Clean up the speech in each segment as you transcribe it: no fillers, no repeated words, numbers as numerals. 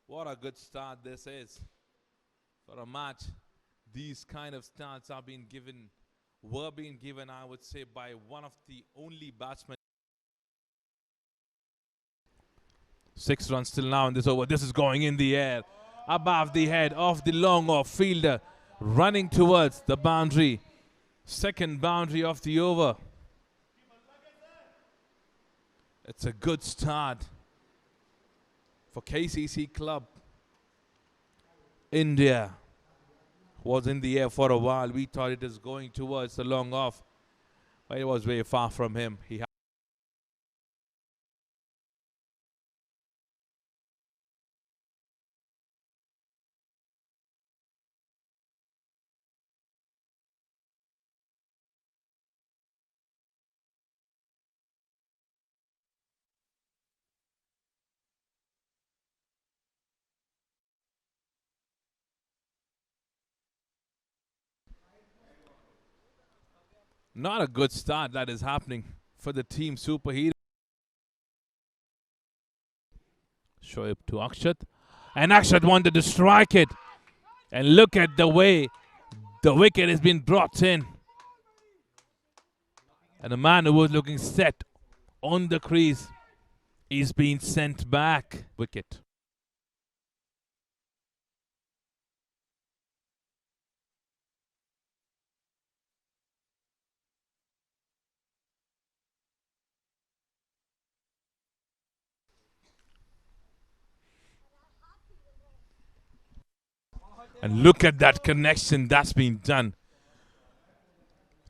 What a good start this is for a match. These kind of starts were being given, I would say, by one of the only batsmen. 6 runs still now in this over. This is going in the air, above the head of the long off fielder, running towards the boundary. Second boundary of the over. It's a good start for KCC club. India was in the air for a while. We thought it was going towards the long off, but it was very far from him. Not a good start that is happening for the team superhero. Shoaib to Akshat. And Akshat wanted to strike it. And look at the way the wicket has been brought in. And the man who was looking set on the crease is being sent back. Wicket. And look at that connection that's been done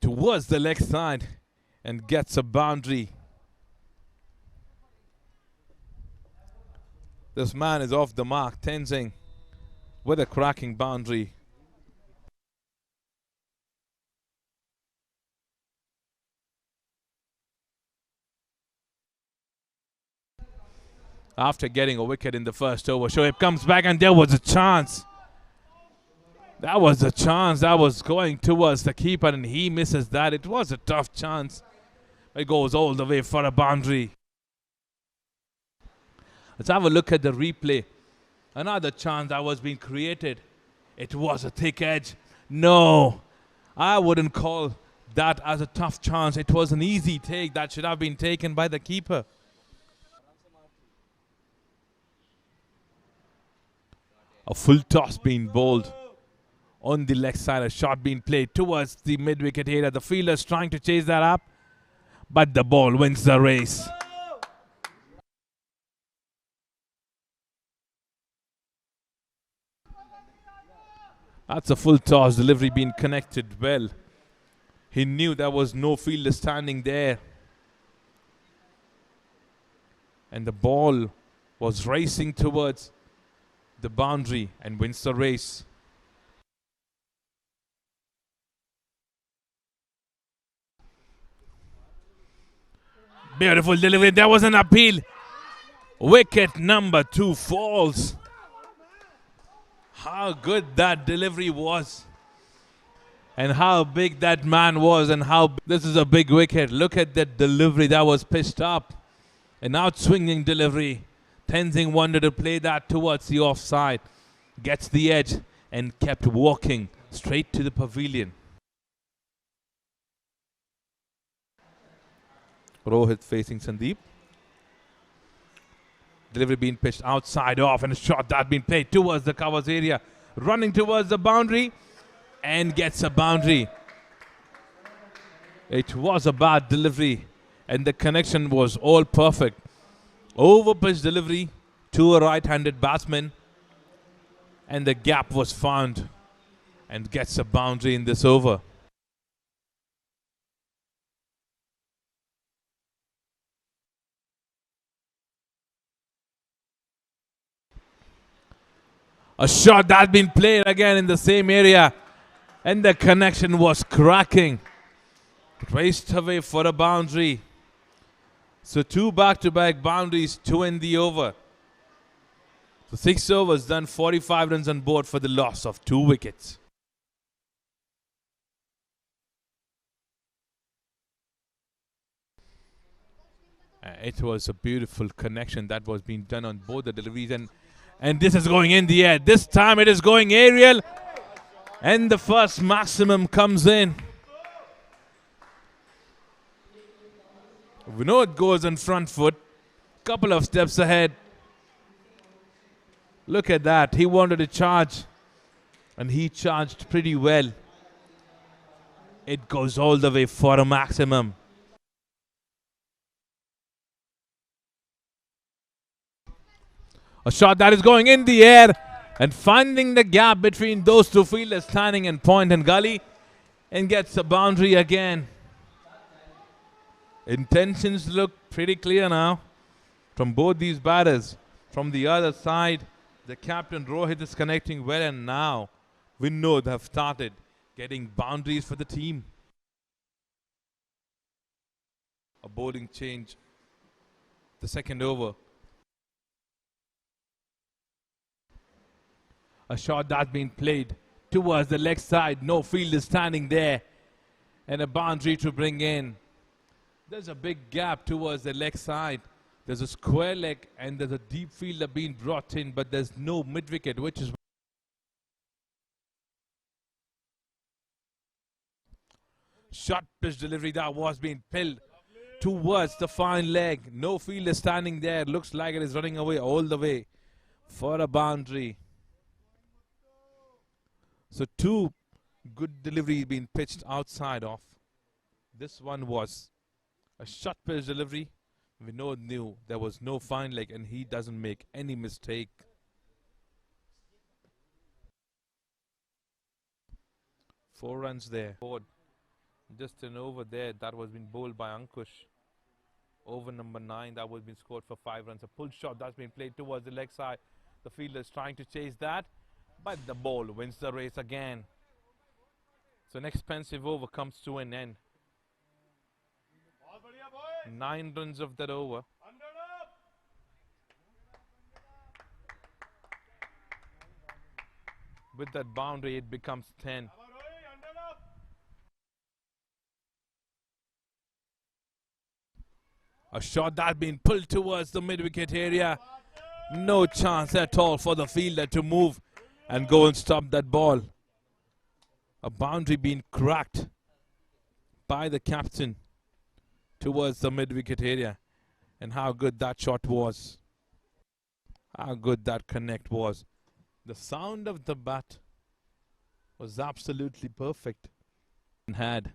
towards the leg side and gets a boundary. This man is off the mark, Tenzing with a cracking boundary. After getting a wicket in the first over, Shoaib comes back and there was a chance. That was a chance that was going towards the keeper and he misses that. It was a tough chance. It goes all the way for a boundary. Let's have a look at the replay. Another chance that was being created. It was a thick edge. No, I wouldn't call that as a tough chance. It was an easy take that should have been taken by the keeper. A full toss being bowled on the leg side, a shot being played towards the mid-wicket area. The fielder's trying to chase that up, but the ball wins the race. That's a full toss, delivery being connected well. He knew there was no fielder standing there. And the ball was racing towards the boundary and wins the race. Beautiful delivery. There was an appeal. Wicket number 2 falls. How good that delivery was. And how big that man was. And how this is a big wicket. Look at that delivery that was pitched up. An outswinging delivery. Tenzing wanted to play that towards the offside. Gets the edge and kept walking straight to the pavilion. Rohit facing Sandeep. Delivery being pitched outside off and a shot that being played towards the covers area. Running towards the boundary and gets a boundary. It was a bad delivery and the connection was all perfect. Over pitch delivery to a right-handed batsman and the gap was found and gets a boundary in this over. A shot that had been played again in the same area and the connection was cracking. It raced away for a boundary. So 2 back-to-back boundaries to end the over. So 6 overs done, 45 runs on board for the loss of 2 wickets. It was a beautiful connection that was being done on both the deliveries and And this is going in the air. This time it is going aerial. And the first maximum comes in. Vinod goes on front foot. Couple of steps ahead. Look at that. He wanted to charge. And he charged pretty well. It goes all the way for a maximum. A shot that is going in the air and finding the gap between those two fielders standing in point and gully, and gets a boundary again. Intentions look pretty clear now from both these batters. From the other side, the captain Rohit is connecting well, and now Vinod have started getting boundaries for the team. A bowling change. The second over. A shot that's been played towards the leg side. No fielder standing there. And a boundary to bring in. There's a big gap towards the leg side. There's a square leg and there's a deep fielder being brought in, but there's no mid-wicket, which is short pitch delivery that was being pilled towards the fine leg. No fielder standing there. Looks like it is running away all the way for a boundary. So two good deliveries being pitched outside of. This one was a short pitch delivery. Vinod knew there was no fine leg and he doesn't make any mistake. Four runs there. Just an over there that was being bowled by Ankush. Over number 9 that was being scored for 5 runs. A pull shot that's been played towards the leg side. The fielder is trying to chase that, but the ball wins the race again. So an expensive over comes to an end. 9 runs of that over. With that boundary, it becomes 10. A shot that been pulled towards the mid-wicket area. No chance at all for the fielder to move and go and stop that ball. A boundary being cracked by the captain towards the mid-wicket area. And how good that shot was. How good that connect was. The sound of the bat was absolutely perfect. And had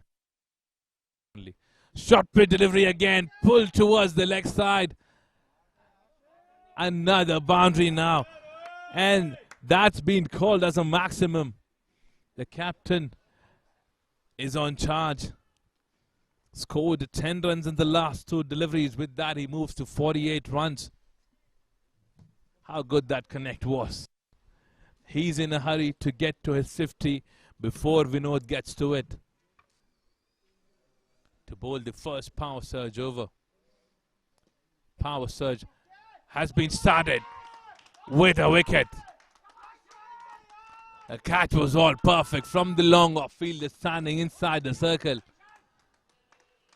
short pitch delivery again, pulled towards the leg side. Another boundary now. And that's been called as a maximum. The captain is on charge. Scored 10 runs in the last 2 deliveries. With that, he moves to 48 runs. How good that connect was. He's in a hurry to get to his 50 before Vinod gets to it. To bowl the first power surge over. Power surge has been started with a wicket. The catch was all perfect from the long off fielder standing inside the circle.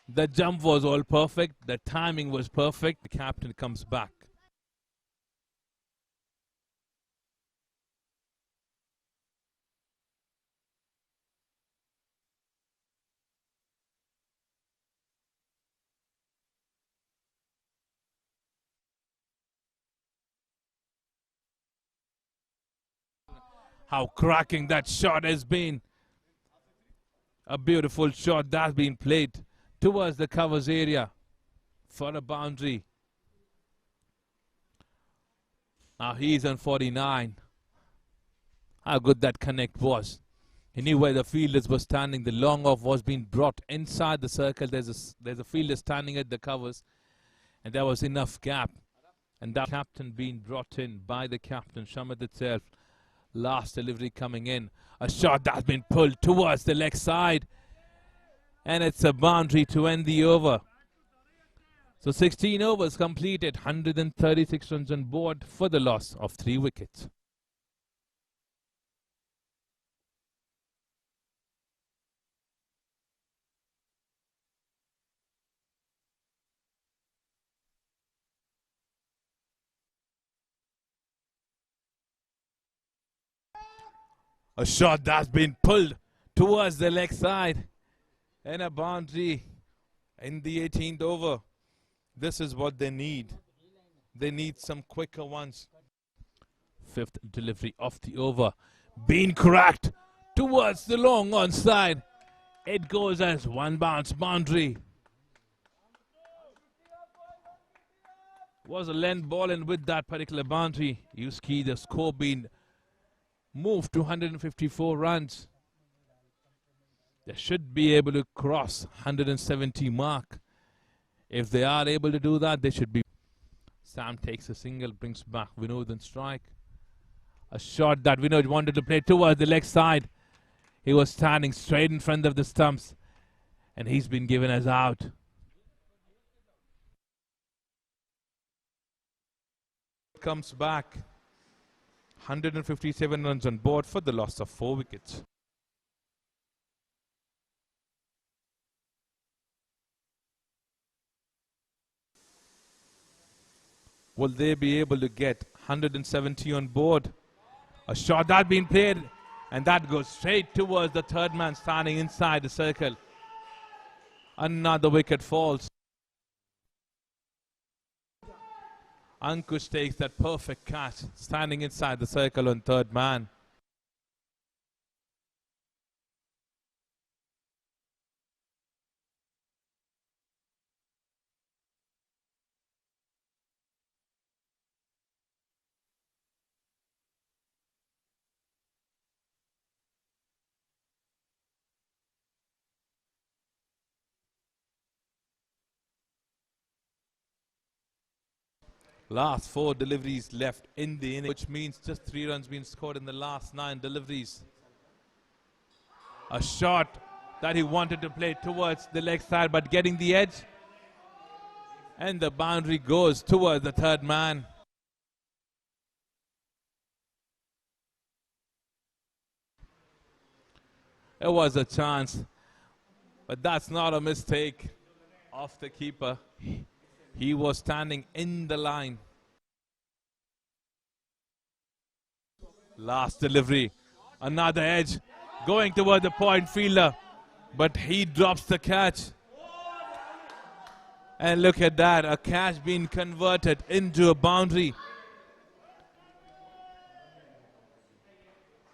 The jump was all perfect. The timing was perfect. The captain comes back. How cracking that shot has been. A beautiful shot that's been played towards the covers area for a boundary. Now he's on 49. How good that connect was. He knew where the fielders were standing. The long off was being brought inside the circle. There's a fielder standing at the covers. And there was enough gap. And that captain being brought in by the captain, Shamad itself. Last delivery coming in. A shot that's been pulled towards the leg side. And it's a boundary to end the over. So 16 overs completed. 136 runs on board for the loss of 3 wickets. A shot that's been pulled towards the leg side. And a boundary in the 18th over. This is what they need. They need some quicker ones. Fifth delivery of the over. Being cracked towards the long onside. It goes as one bounce boundary. Was a length ball, and with that particular boundary, you see the score being moved to 154 runs. They should be able to cross 170 mark. If they are able to do that, they should be. Sam takes a single, brings back Vinod and strike. A shot that Vinod wanted to play towards the leg side. He was standing straight in front of the stumps, and he's been given as out. Comes back. 157 runs on board for the loss of 4 wickets. Will they be able to get 170 on board? A shot that been played, and that goes straight towards the third man standing inside the circle. Another wicket falls. Ankush takes that perfect catch, standing inside the circle on third man. Last 4 deliveries left in the inning, which means just 3 runs being scored in the last 9 deliveries. A shot that he wanted to play towards the leg side, but getting the edge. And the boundary goes towards the third man. It was a chance, but that's not a mistake of the keeper. He was standing in the line. Last delivery. Another edge going toward the point fielder, but he drops the catch. And look at that, a catch being converted into a boundary.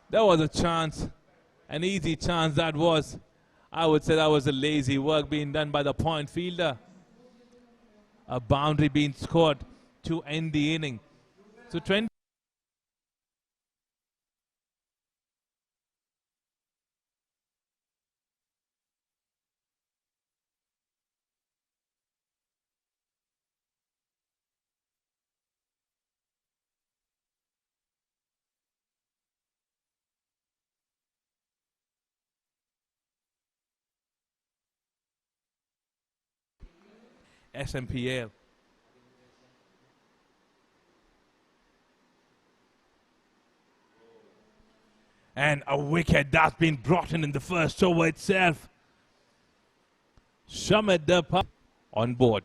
There was a chance, an easy chance that was. I would say that was a lazy work being done by the point fielder. A boundary being scored to end the inning. So 20. SMPL. And a wicket that's been brought in the first over itself. Shamit Dapa on board.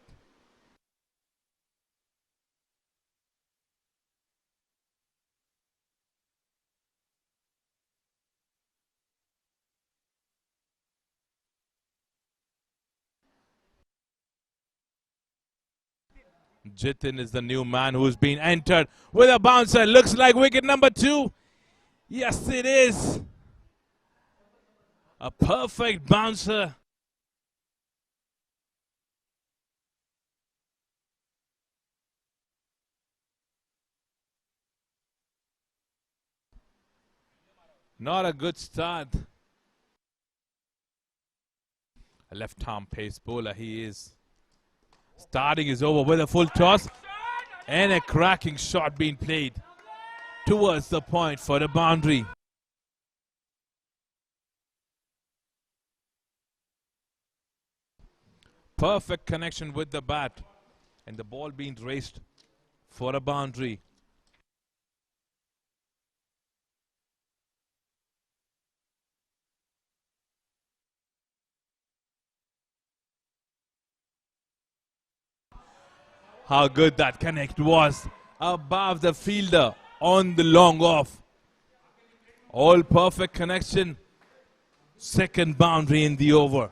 Jitin is the new man who's been entered with a bouncer. Looks like wicket number 2. Yes, it is. A perfect bouncer. Not a good start. A left-arm pace bowler he is. Starting his over with a full toss. And a cracking shot being played towards the point for the boundary. Perfect connection with the bat. And the ball being raced for a boundary. How good that connect was above the fielder on the long off. All perfect connection. Second boundary in the over.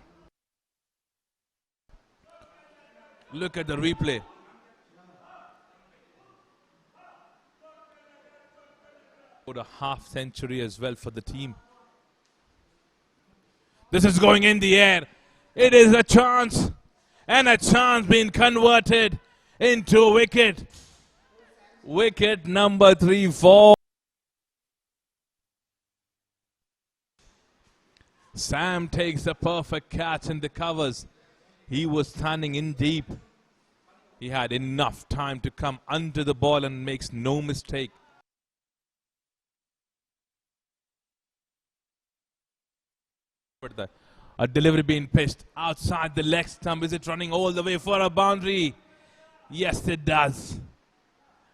Look at the replay. About a half century as well for the team. This is going in the air. It is a chance. And a chance being converted into a wicket. Wicket number 3-4. Sam takes a perfect catch in the covers. He was standing in deep. He had enough time to come under the ball and makes no mistake. A delivery being pitched outside the leg stump. Is it running all the way for a boundary? Yes, it does.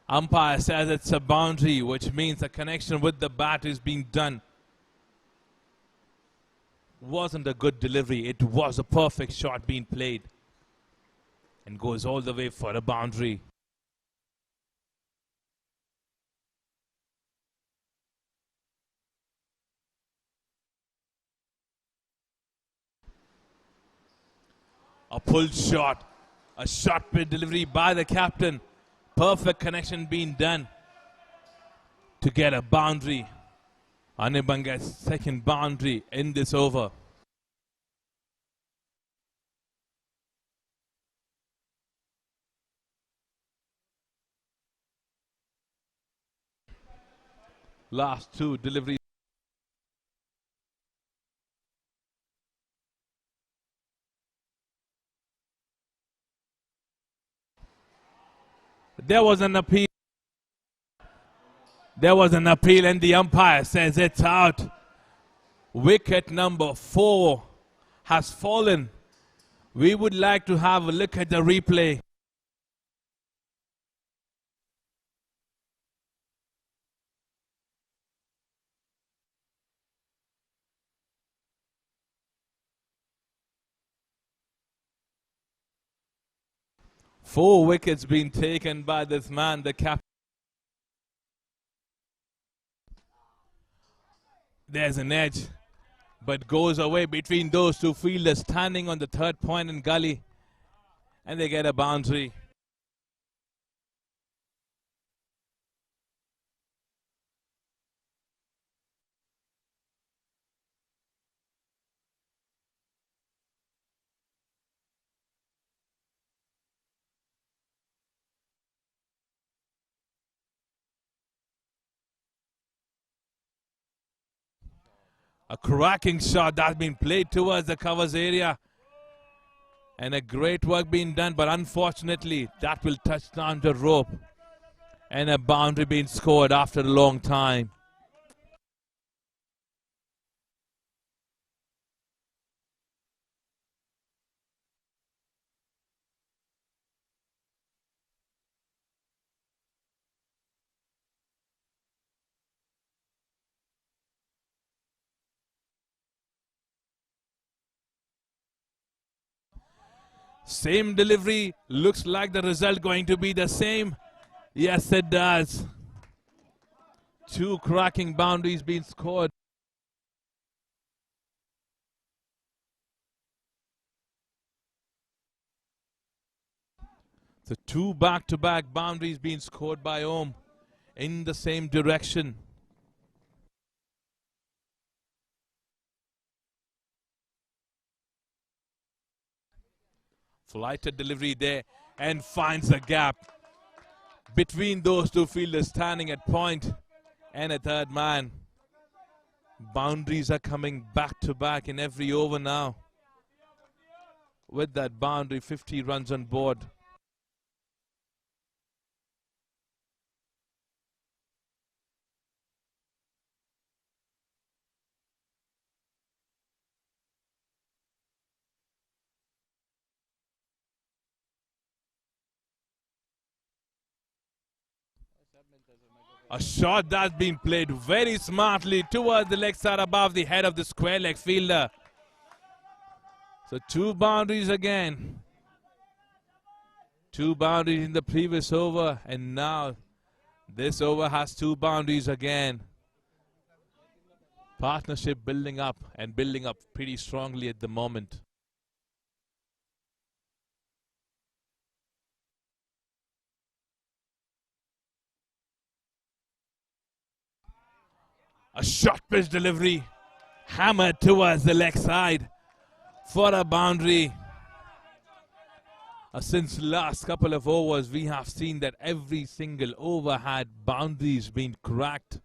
Umpire says it's a boundary, which means a connection with the bat is being done. Wasn't a good delivery. It was a perfect shot being played. And goes all the way for a boundary. A pulled shot. A shot put delivery by the captain. Perfect connection being done to get a boundary. Anirban's second boundary in this over. Last two deliveries. There was an appeal. There was an appeal and the umpire says it's out. Wicket number 4 has fallen. We would like to have a look at the replay. Four wickets being taken by this man, the captain. There's an edge, but goes away between those two fielders standing on the third point in gully. And they get a boundary. A cracking shot that's been played towards the covers area. And a great work being done, but unfortunately that will touch down the rope. And a boundary being scored after a long time. Same delivery. Looks like the result going to be the same. Yes, it does. Two cracking boundaries being scored. So two back-to-back boundaries being scored by Om in the same direction. Flighted delivery there and finds a gap between those two fielders standing at point and a third man. Boundaries are coming back to back in every over now. With that boundary, 50 runs on board. A shot that's been played very smartly towards the leg side above the head of the square leg fielder. So two boundaries again. Two boundaries in the previous over, and now this over has two boundaries again. Partnership building up and building up pretty strongly at the moment. A short pitch delivery, hammered towards the leg side for a boundary. Since last couple of overs, we have seen that every single over had boundaries being cracked,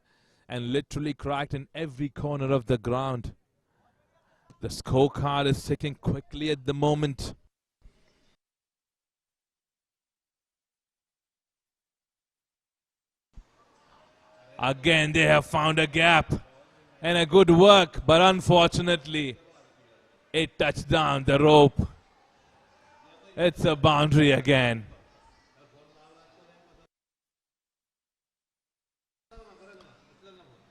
and literally cracked in every corner of the ground. The scorecard is ticking quickly at the moment. Again, they have found a gap and a good work, but unfortunately, it touched down the rope. It's a boundary again.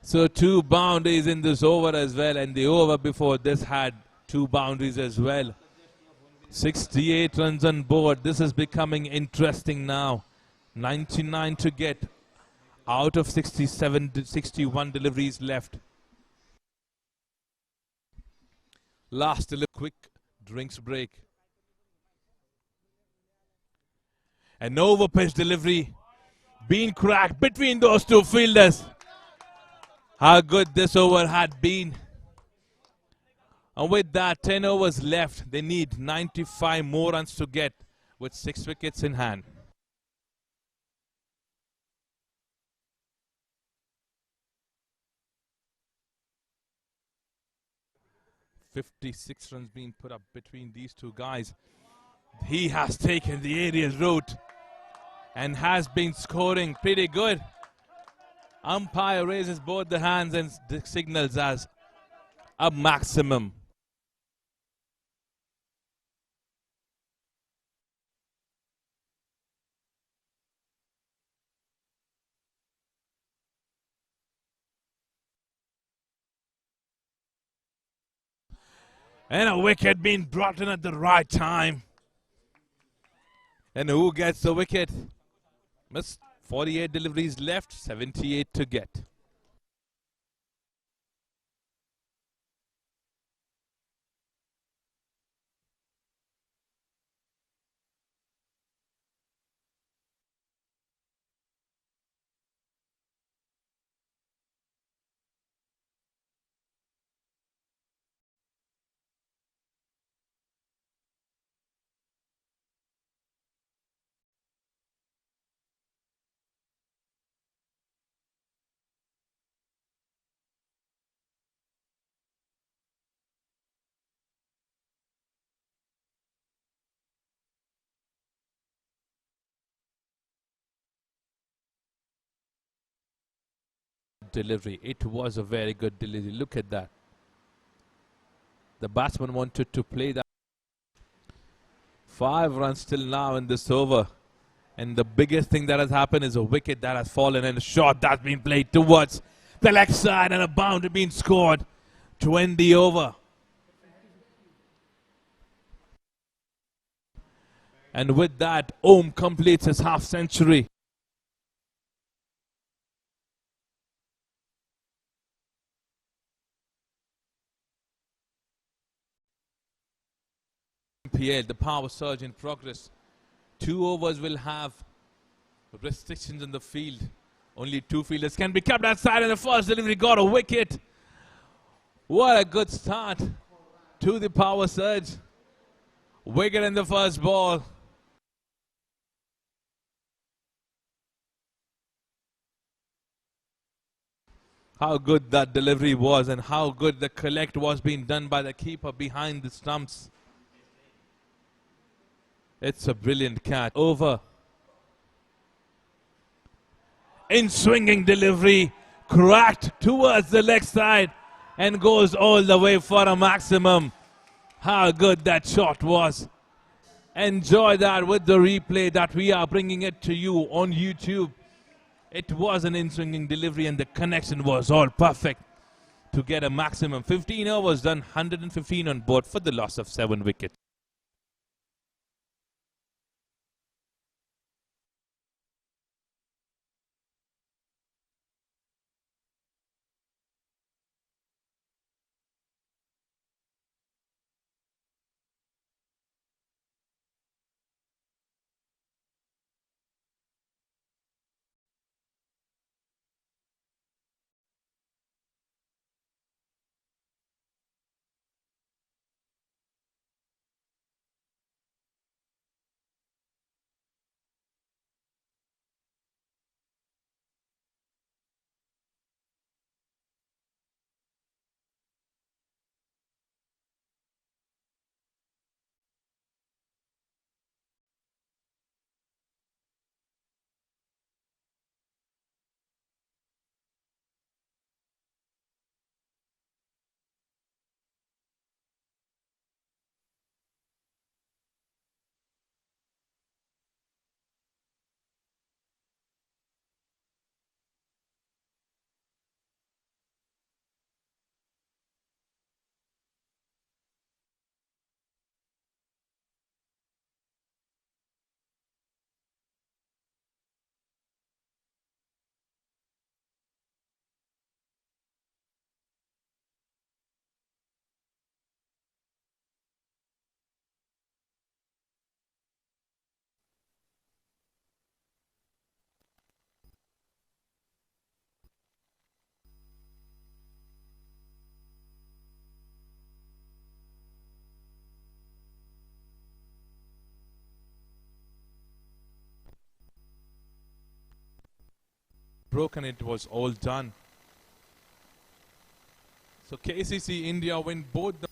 So 2 boundaries in this over as well, and the over before this had 2 boundaries as well. 68 runs on board. This is becoming interesting now. 99 to get out of 61 deliveries left. Last quick drinks break. An over pitch delivery being cracked between those 2 fielders. How good this over had been. And with that, 10 overs left. They need 95 more runs to get with 6 wickets in hand. "56 runs being put up between these 2 guys. He has taken the aerial route and has been scoring pretty good. Umpire raises both the hands and signals as a maximum. And a wicket being brought in at the right time. And who gets the wicket? Miss 48 deliveries left, 78 to get. Delivery. It was a very good delivery. Look at that. The batsman wanted to play that. 5 runs still now in this over. And the biggest thing that has happened is a wicket that has fallen and a shot that's been played towards the leg side and a boundary being scored to end the over. And with that, Om completes his half century. SMPL, the power surge in progress. 2 overs will have restrictions in the field. Only 2 fielders can be kept outside, and the first delivery got a wicket. What a good start to the power surge. Wicket in the first ball. How good that delivery was, and how good the collect was being done by the keeper behind the stumps. It's a brilliant catch. Over. In swinging delivery, cracked towards the leg side and goes all the way for a maximum. How good that shot was. Enjoy that with the replay that we are bringing it to you on YouTube. It was an in-swinging delivery and the connection was all perfect to get a maximum. 15 overs done, 115 on board for the loss of 7 wickets. broken, it was all done. So KCC India win both the